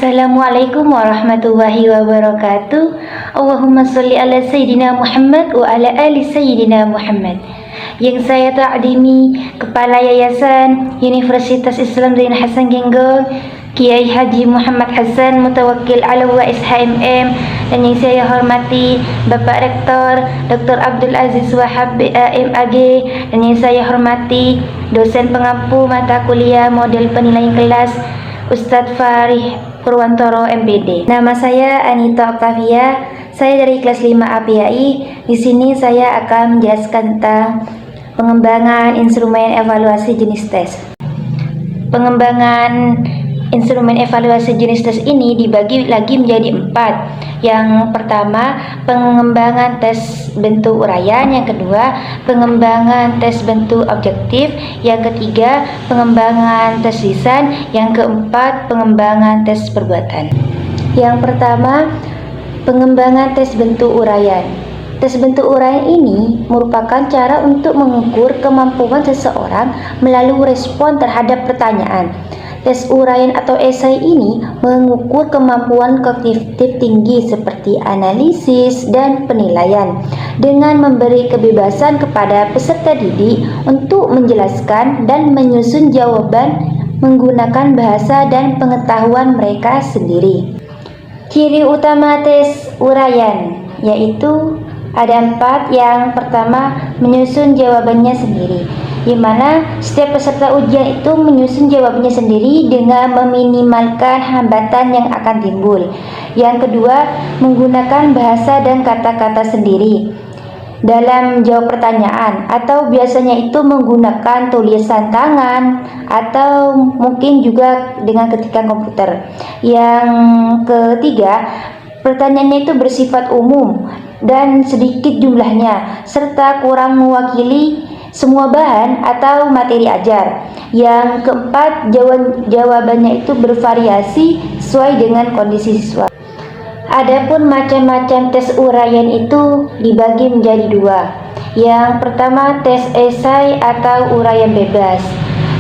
Assalamualaikum warahmatullahi wabarakatuh. Allahumma salli ala Sayyidina Muhammad wa ala ali Sayyidina Muhammad. Yang saya takdimi Kepala Yayasan Universitas Islam Zain Hasan Genggol, Kiai Haji Muhammad Hasan Mutawakkil Alawais HMM, dan yang saya hormati Bapak Rektor Dr. Abdul Aziz Wahab MAG, dan yang saya hormati dosen pengampu mata kuliah model penilaian kelas Ustadz Farih Purwantoro MPD. Nama saya Anita Octavia. Saya dari kelas 5 APAI. Di sini saya akan menjelaskan tentang pengembangan instrumen evaluasi jenis tes. Pengembangan instrumen evaluasi jenis tes ini dibagi lagi menjadi 4. Yang pertama, pengembangan tes bentuk uraian. Yang kedua, pengembangan tes bentuk objektif. Yang ketiga, pengembangan tes lisan. Yang keempat, pengembangan tes perbuatan. Yang pertama, pengembangan tes bentuk uraian. Tes bentuk uraian ini merupakan cara untuk mengukur kemampuan seseorang melalui respon terhadap pertanyaan. Tes uraian atau esai ini mengukur kemampuan kognitif tinggi seperti analisis dan penilaian dengan memberi kebebasan kepada peserta didik untuk menjelaskan dan menyusun jawaban menggunakan bahasa dan pengetahuan mereka sendiri. Ciri utama tes uraian yaitu ada 4. Yang pertama, menyusun jawabannya sendiri, di mana setiap peserta ujian itu menyusun jawabannya sendiri dengan meminimalkan hambatan yang akan timbul. Yang kedua, menggunakan bahasa dan kata-kata sendiri dalam jawab pertanyaan, atau biasanya itu menggunakan tulisan tangan atau mungkin juga dengan ketikan komputer. Yang ketiga, pertanyaannya itu bersifat umum dan sedikit jumlahnya serta kurang mewakili semua bahan atau materi ajar. Yang keempat, jawabannya itu bervariasi sesuai dengan kondisi siswa. Adapun macam-macam tes uraian itu dibagi menjadi 2. Yang pertama, tes esai atau uraian bebas.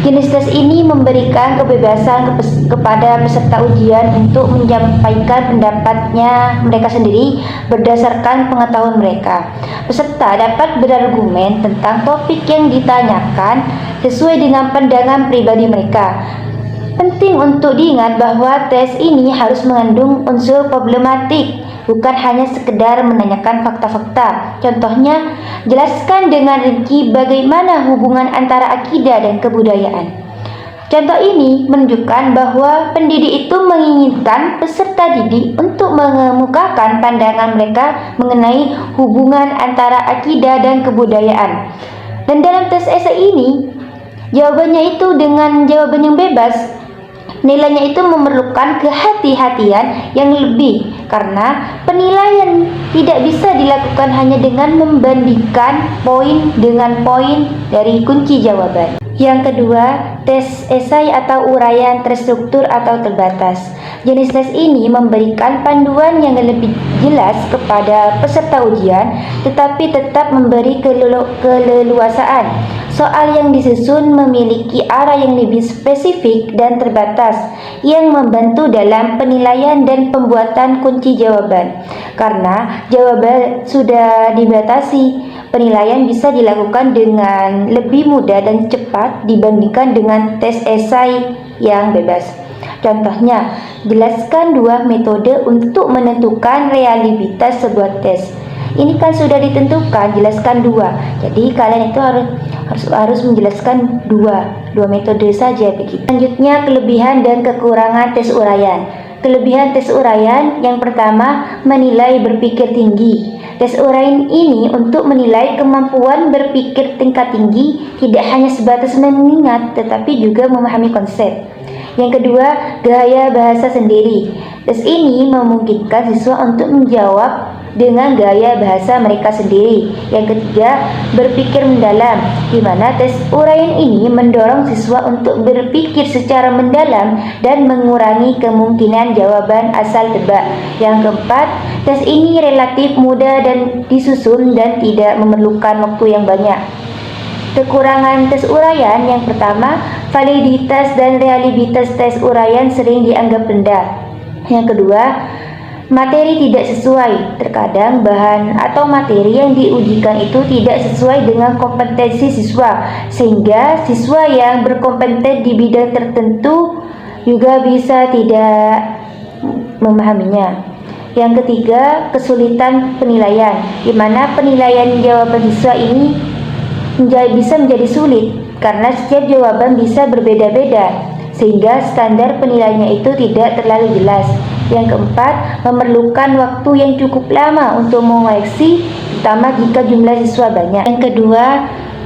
Jenis tes ini memberikan kebebasan kepada peserta ujian untuk menyampaikan pendapatnya mereka sendiri berdasarkan pengetahuan mereka. Peserta dapat berargumen tentang topik yang ditanyakan sesuai dengan pandangan pribadi mereka. Penting untuk diingat bahwa tes ini harus mengandung unsur problematik, bukan hanya sekedar menanyakan fakta-fakta. Contohnya, jelaskan dengan rinci bagaimana hubungan antara akidah dan kebudayaan. Contoh ini menunjukkan bahwa pendidik itu menginginkan peserta didik untuk mengemukakan pandangan mereka mengenai hubungan antara akidah dan kebudayaan. Dan dalam tes esai ini, jawabannya itu dengan jawaban yang bebas. Nilainya itu memerlukan kehati-hatian yang lebih karena penilaian tidak bisa dilakukan hanya dengan membandingkan poin dengan poin dari kunci jawaban. Yang kedua, tes esai atau uraian terstruktur atau terbatas. Jenis tes ini memberikan panduan yang lebih jelas kepada peserta ujian, tetapi tetap memberi keleluasaan. Soal yang disusun memiliki arah yang lebih spesifik dan terbatas yang membantu dalam penilaian dan pembuatan kunci jawaban. Karena jawaban sudah dibatasi, penilaian bisa dilakukan dengan lebih mudah dan cepat dibandingkan dengan tes esai yang bebas. Contohnya, jelaskan 2 metode untuk menentukan realitas sebuah tes. Ini kan sudah ditentukan, jelaskan 2. Jadi kalian itu harus menjelaskan dua metode saja begitu. Selanjutnya, kelebihan dan kekurangan tes uraian. Kelebihan tes uraian yang pertama, menilai berpikir tinggi. Tes uraian ini untuk menilai kemampuan berpikir tingkat tinggi, tidak hanya sebatas mengingat tetapi juga memahami konsep. Yang kedua, gaya bahasa sendiri. Tes ini memungkinkan siswa untuk menjawab dengan gaya bahasa mereka sendiri. Yang ketiga, berpikir mendalam, di mana tes uraian ini mendorong siswa untuk berpikir secara mendalam dan mengurangi kemungkinan jawaban asal tebak. Yang keempat, tes ini relatif mudah dan disusun dan tidak memerlukan waktu yang banyak. Kekurangan tes uraian yang pertama, validitas dan reliabilitas tes uraian sering dianggap rendah. Yang kedua, materi tidak sesuai. Terkadang bahan atau materi yang diujikan itu tidak sesuai dengan kompetensi siswa, sehingga siswa yang berkompeten di bidang tertentu juga bisa tidak memahaminya. Yang ketiga, kesulitan penilaian, di mana penilaian jawaban siswa ini bisa menjadi sulit karena setiap jawaban bisa berbeda-beda, sehingga standar penilaiannya itu tidak terlalu jelas. Yang keempat, memerlukan waktu yang cukup lama untuk mengoreksi, terutama jika jumlah siswa banyak. Yang kedua,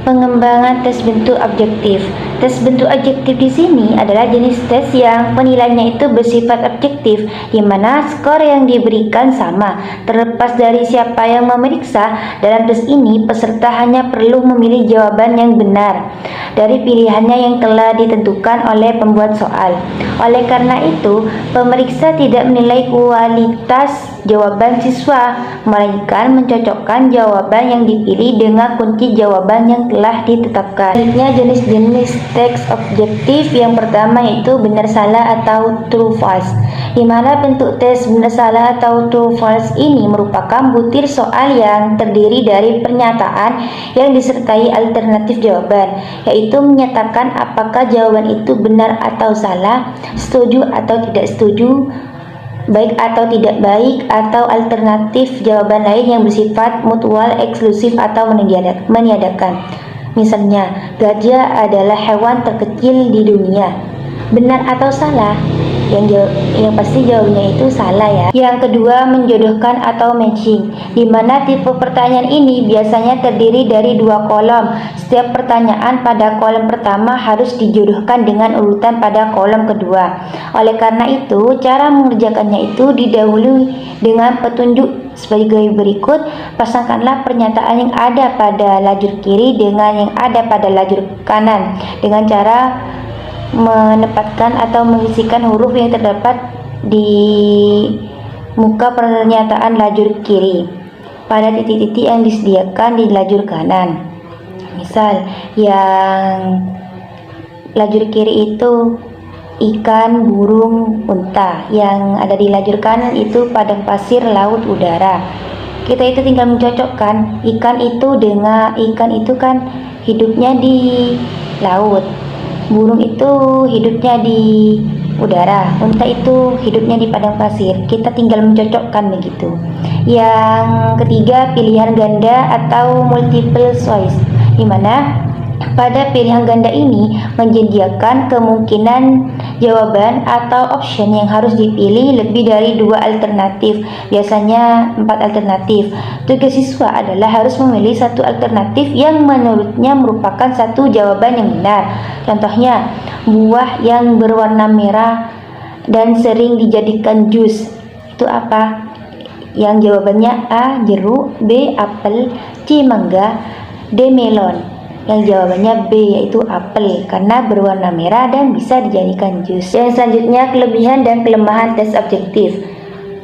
pengembangan tes bentuk objektif. Tes bentuk objektif di sini adalah jenis tes yang penilaiannya itu bersifat objektif, di mana skor yang diberikan sama. Terlepas dari siapa yang memeriksa, dalam tes ini peserta hanya perlu memilih jawaban yang benar dari pilihannya yang telah ditentukan oleh pembuat soal. Oleh karena itu, pemeriksa tidak menilai kualitas jawaban siswa, melainkan mencocokkan jawaban yang dipilih dengan kunci jawaban yang telah ditetapkan. Selanjutnya, jenis-jenis teks objektif. Yang pertama yaitu benar salah atau true false, di mana bentuk tes benar salah atau true false ini merupakan butir soal yang terdiri dari pernyataan yang disertai alternatif jawaban, yaitu menyatakan apakah jawaban itu benar atau salah, setuju atau tidak setuju, baik atau tidak baik, atau alternatif jawaban lain yang bersifat mutual, eksklusif, atau meniadakan. Misalnya, gajah adalah hewan terkecil di dunia. Benar atau salah? Yang pasti jawabannya itu salah ya. Yang kedua, menjodohkan atau matching, di mana tipe pertanyaan ini biasanya terdiri dari dua kolom. Setiap pertanyaan pada kolom pertama harus dijodohkan dengan urutan pada kolom kedua. Oleh karena itu, cara mengerjakannya itu didahului dengan petunjuk sebagai berikut. Pasangkanlah pernyataan yang ada pada lajur kiri dengan yang ada pada lajur kanan dengan cara menempatkan atau mengisikan huruf yang terdapat di muka pernyataan lajur kiri pada titik-titik yang disediakan di lajur kanan. Misal, yang lajur kiri itu ikan, burung, unta. Yang ada di lajur kanan itu padang pasir, laut, udara. Kita itu tinggal mencocokkan ikan itu kan hidupnya di laut, burung itu hidupnya di udara, unta itu hidupnya di padang pasir. Kita tinggal mencocokkan begitu. Yang ketiga, pilihan ganda atau multiple choice, di mana pada pilihan ganda ini menyediakan kemungkinan jawaban atau option yang harus dipilih lebih dari 2 alternatif, biasanya 4 alternatif. Tugas siswa adalah harus memilih satu alternatif yang menurutnya merupakan satu jawaban yang benar. Contohnya, buah yang berwarna merah dan sering dijadikan jus itu apa? Yang jawabannya A. jeruk, B. apel, C. mangga, D. melon. Yang jawabannya B, yaitu apel, karena berwarna merah dan bisa dijadikan jus. Yang selanjutnya, kelebihan dan kelemahan tes objektif.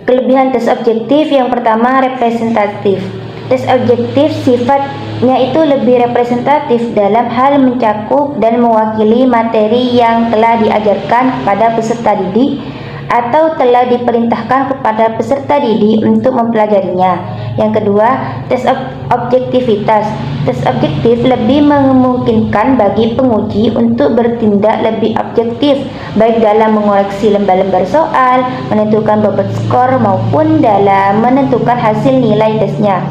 Kelebihan tes objektif yang pertama, representatif. Tes objektif sifatnya itu lebih representatif dalam hal mencakup dan mewakili materi yang telah diajarkan kepada peserta didik atau telah diperintahkan kepada peserta didik untuk mempelajarinya. Yang kedua, tes objektivitas. Tes objektif lebih memungkinkan bagi penguji untuk bertindak lebih objektif, baik dalam mengoreksi lembar-lembar soal, menentukan bobot skor, maupun dalam menentukan hasil nilai tesnya.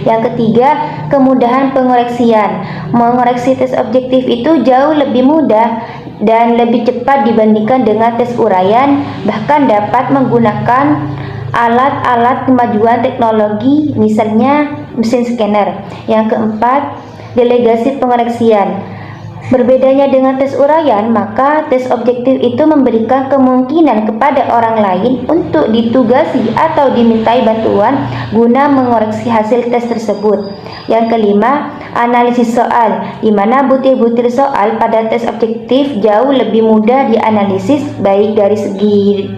Yang ketiga, kemudahan pengoreksian. Mengoreksi tes objektif itu jauh lebih mudah dan lebih cepat dibandingkan dengan tes uraian, bahkan dapat menggunakan alat-alat kemajuan teknologi, misalnya mesin scanner. Yang keempat, delegasi pengoreksian. Berbedanya dengan tes uraian, maka tes objektif itu memberikan kemungkinan kepada orang lain untuk ditugasi atau dimintai bantuan guna mengoreksi hasil tes tersebut. Yang kelima, analisis soal, di mana butir-butir soal pada tes objektif jauh lebih mudah dianalisis, baik dari segi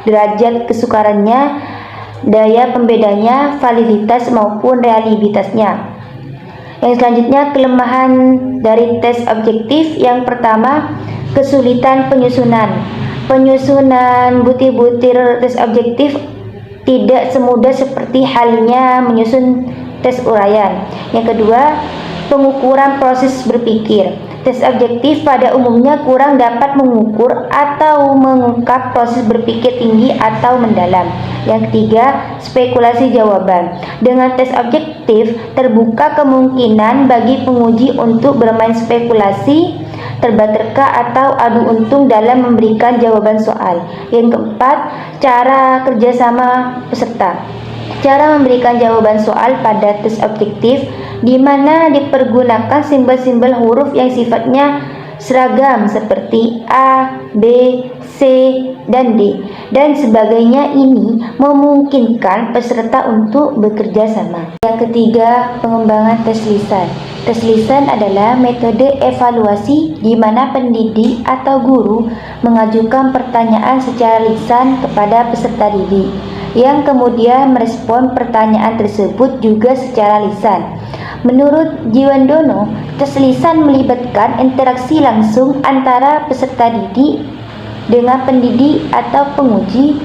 derajat kesukarannya, daya pembedanya, validitas maupun reliabilitasnya. Yang selanjutnya, kelemahan dari tes objektif. Yang pertama, kesulitan penyusunan. Penyusunan butir-butir tes objektif tidak semudah seperti halnya menyusun tes uraian. Yang kedua, pengukuran proses berpikir. Tes objektif pada umumnya kurang dapat mengukur atau mengungkap proses berpikir tinggi atau mendalam. Yang ketiga, spekulasi jawaban. Dengan tes objektif, terbuka kemungkinan bagi penguji untuk bermain spekulasi, terba-terka atau adu untung dalam memberikan jawaban soal. Yang keempat, cara kerjasama peserta. Cara memberikan jawaban soal pada tes objektif di mana dipergunakan simbol-simbol huruf yang sifatnya seragam seperti A, B, C, dan D dan sebagainya. Ini memungkinkan peserta untuk bekerja sama. Yang ketiga, pengembangan tes lisan. Tes lisan adalah metode evaluasi di mana pendidik atau guru mengajukan pertanyaan secara lisan kepada peserta didik, yang kemudian merespon pertanyaan tersebut juga secara lisan. Menurut Jiwandono, tes lisan melibatkan interaksi langsung antara peserta didik dengan pendidik atau penguji.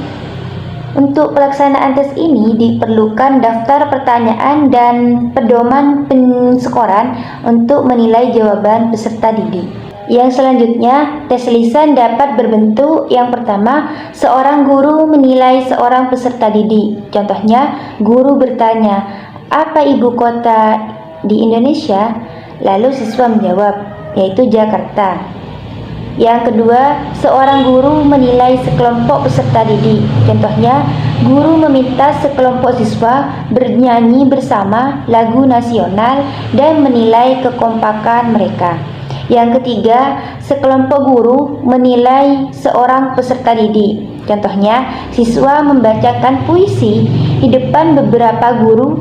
Untuk pelaksanaan tes ini diperlukan daftar pertanyaan dan pedoman penskoran untuk menilai jawaban peserta didik. Yang selanjutnya, tes lisan dapat berbentuk yang pertama, seorang guru menilai seorang peserta didik. Contohnya, guru bertanya, "Apa ibu kota di Indonesia?" Lalu siswa menjawab, yaitu Jakarta. Yang kedua, seorang guru menilai sekelompok peserta didik. Contohnya, guru meminta sekelompok siswa bernyanyi bersama lagu nasional dan menilai kekompakan mereka. Yang ketiga, sekelompok guru menilai seorang peserta didik. Contohnya, siswa membacakan puisi di depan beberapa guru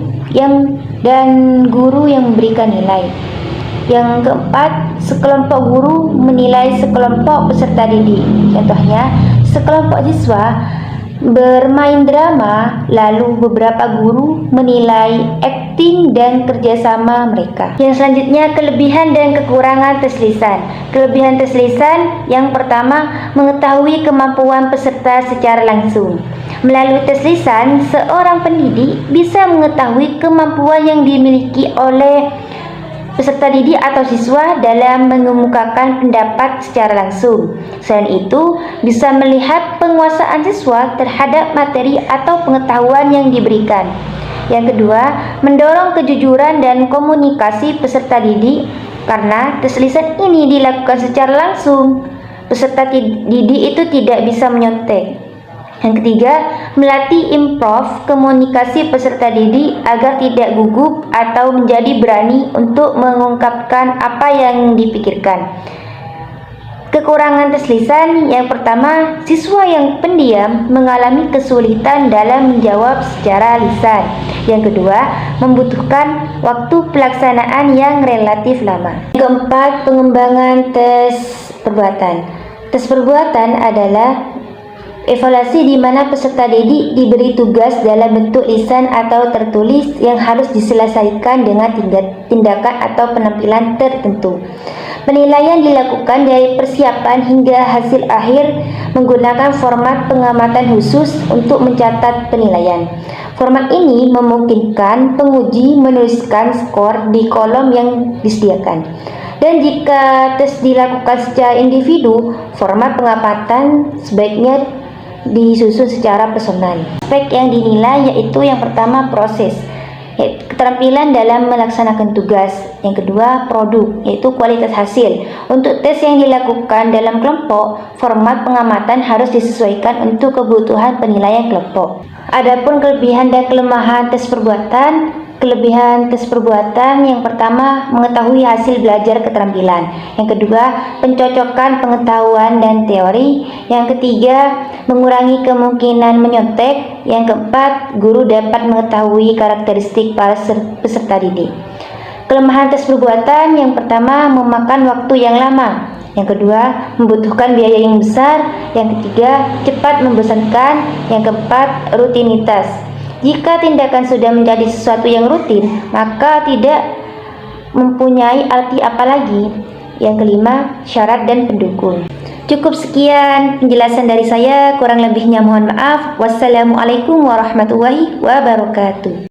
dan guru yang memberikan nilai. Yang keempat, sekelompok guru menilai sekelompok peserta didik. Contohnya, sekelompok siswa bermain drama, lalu beberapa guru menilai akting dan kerjasama mereka. Yang selanjutnya, kelebihan dan kekurangan tes lisan. Kelebihan tes lisan yang pertama, mengetahui kemampuan peserta secara langsung. Melalui tes lisan, seorang pendidik bisa mengetahui kemampuan yang dimiliki oleh peserta didik atau siswa dalam mengemukakan pendapat secara langsung. Selain itu, bisa melihat penguasaan siswa terhadap materi atau pengetahuan yang diberikan. Yang kedua, mendorong kejujuran dan komunikasi peserta didik. Karena tes lisan ini dilakukan secara langsung, peserta didik itu tidak bisa menyontek. Yang ketiga, melatih improv komunikasi peserta didik agar tidak gugup atau menjadi berani untuk mengungkapkan apa yang dipikirkan. Kekurangan tes lisan yang pertama, siswa yang pendiam mengalami kesulitan dalam menjawab secara lisan. Yang kedua, membutuhkan waktu pelaksanaan yang relatif lama. Yang keempat, pengembangan tes perbuatan. Tes perbuatan adalah evaluasi di mana peserta didik diberi tugas dalam bentuk lisan atau tertulis yang harus diselesaikan dengan tindakan atau penampilan tertentu. Penilaian dilakukan dari persiapan hingga hasil akhir menggunakan format pengamatan khusus untuk mencatat penilaian. Format ini memungkinkan penguji menuliskan skor di kolom yang disediakan. Dan jika tes dilakukan secara individu, format pengamatan sebaiknya disusun secara personal. Aspek yang dinilai yaitu yang pertama proses, yaitu keterampilan dalam melaksanakan tugas. Yang kedua produk, yaitu kualitas hasil. Untuk tes yang dilakukan dalam kelompok, format pengamatan harus disesuaikan untuk kebutuhan penilaian kelompok. Adapun kelebihan dan kelemahan tes perbuatan. Kelebihan tes perbuatan yang pertama, mengetahui hasil belajar keterampilan. Yang kedua, pencocokan pengetahuan dan teori. Yang ketiga, mengurangi kemungkinan menyontek. Yang keempat, guru dapat mengetahui karakteristik para peserta didik. Kelemahan tes perbuatan yang pertama, memakan waktu yang lama. Yang kedua, membutuhkan biaya yang besar. Yang ketiga, cepat membosankan. Yang keempat, rutinitas. Jika tindakan sudah menjadi sesuatu yang rutin, maka tidak mempunyai arti apa lagi. Yang kelima, syarat dan pendukung. Cukup sekian penjelasan dari saya, kurang lebihnya mohon maaf. Wassalamualaikum warahmatullahi wabarakatuh.